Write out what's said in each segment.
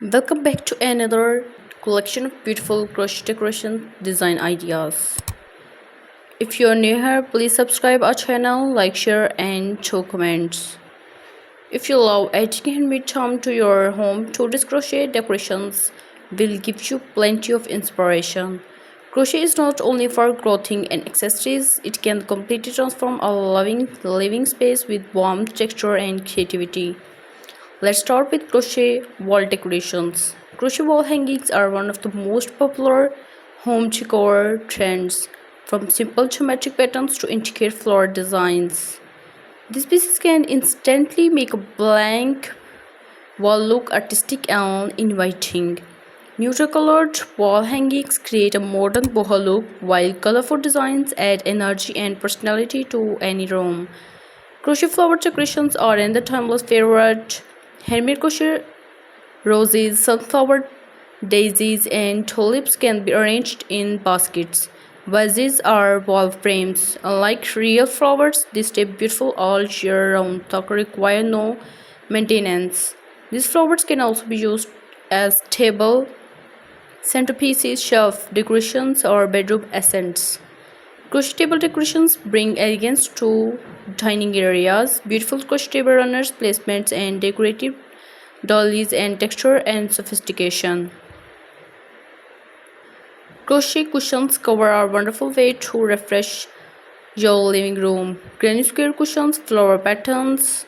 Welcome back to another collection of beautiful crochet decoration design ideas. If you are new here, please subscribe our channel, like, share and show comments. If you love adding handmade charm to your home, today's crochet decorations will give you plenty of inspiration. Crochet is not only for clothing and accessories, it can completely transform a loving living space with warmth, texture and creativity. Let's start with crochet wall decorations. Crochet wall hangings are one of the most popular home decor trends, from simple geometric patterns to intricate floral designs. These pieces can instantly make a blank wall look artistic and inviting. Neutral colored wall hangings create a modern boho look, while colorful designs add energy and personality to any room. Crochet flower decorations are another timeless favorite. Handmade crochet roses, sunflower daisies, and tulips can be arranged in baskets. Vases are wall frames. Unlike real flowers, they stay beautiful all year round and require no maintenance. These flowers can also be used as table centerpieces, shelf decorations, or bedroom accents. Crochet table decorations bring elegance to dining areas. Beautiful crochet table runners, placements, and decorative dollies and texture and sophistication. Crochet cushions cover are a wonderful way to refresh your living room. Granny square cushions, flower patterns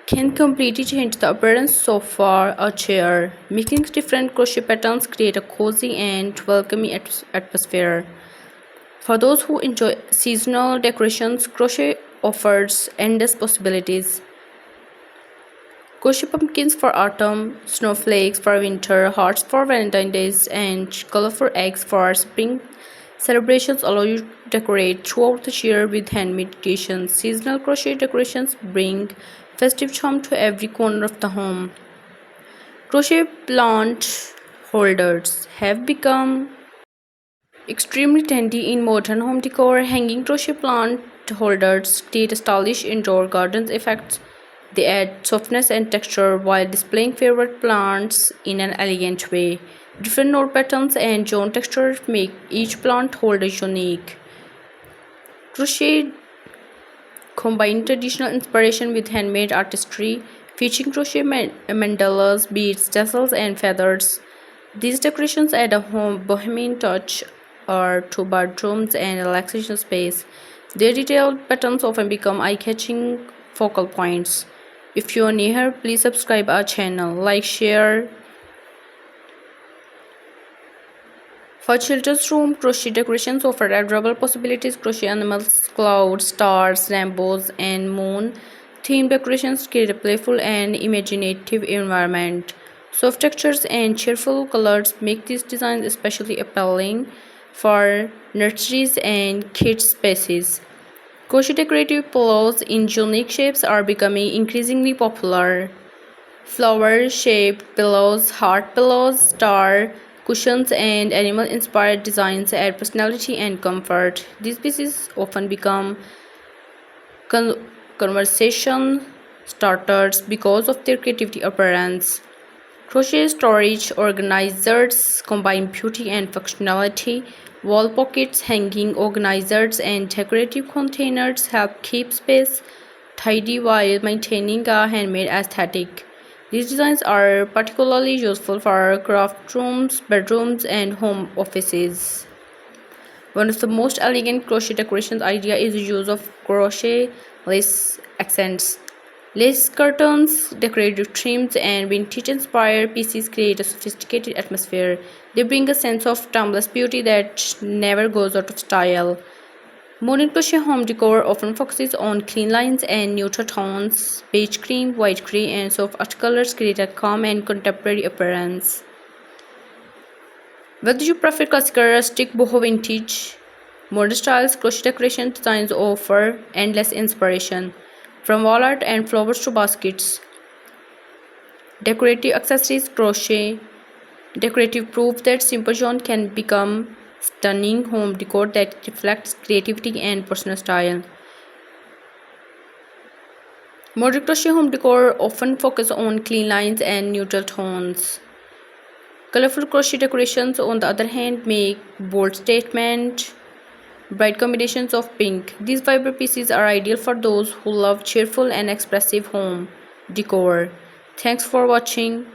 can completely change the appearance of a chair. Making different crochet patterns create a cozy and welcoming atmosphere. For those who enjoy seasonal decorations, crochet offers endless possibilities. Crochet pumpkins for autumn, snowflakes for winter, hearts for Valentine's Days, and colorful eggs for spring celebrations allow you to decorate throughout the year with handmade creations. Seasonal crochet decorations bring festive charm to every corner of the home. Crochet plant holders have become extremely trendy in modern home decor. Hanging crochet plant holders create a stylish indoor gardens effect. They add softness and texture while displaying favorite plants in an elegant way. Different knot patterns and zone textures make each plant holder unique. Crochet combine traditional inspiration with handmade artistry, featuring crochet mandalas, beads, tassels, and feathers. These decorations add a home bohemian touch or to bedrooms and relaxation space. Their detailed patterns often become eye-catching focal points. If you are new here, please subscribe our channel, like, share. For children's room, crochet decorations offer adorable possibilities. Crochet animals, clouds, stars, rainbows, and moon themed decorations create a playful and imaginative environment. Soft textures and cheerful colors make these designs especially appealing for nurseries and kids spaces. Crochet decorative pillows in unique shapes are becoming increasingly popular. Flower-shaped pillows, heart pillows, star cushions, and animal-inspired designs add personality and comfort. These pieces often become con- conversation starters because of their creativity appearance. Crochet storage organizers combine beauty and functionality. Wall pockets, hanging organizers, and decorative containers help keep space tidy while maintaining a handmade aesthetic. These designs are particularly useful for craft rooms, bedrooms, and home offices. One of the most elegant crochet decorations idea is the use of crochet lace accents. Lace curtains, decorative trims, and vintage-inspired pieces create a sophisticated atmosphere. They bring a sense of timeless beauty that never goes out of style. Modern crochet home decor often focuses on clean lines and neutral tones. Beige cream, white gray, and soft earth colors create a calm and contemporary appearance. Whether you prefer classical, rustic, boho, vintage, modern styles, crochet decoration designs offer endless inspiration. From wall art and flowers to baskets, decorative accessories, crochet decorative proof that simple yarn can become stunning home decor that reflects creativity and personal style. Modern crochet home decor often focus on clean lines and neutral tones. Colorful crochet decorations, on the other hand, make bold statement. Bright combinations of pink. These vibrant pieces are ideal for those who love cheerful and expressive home decor. Thanks for watching.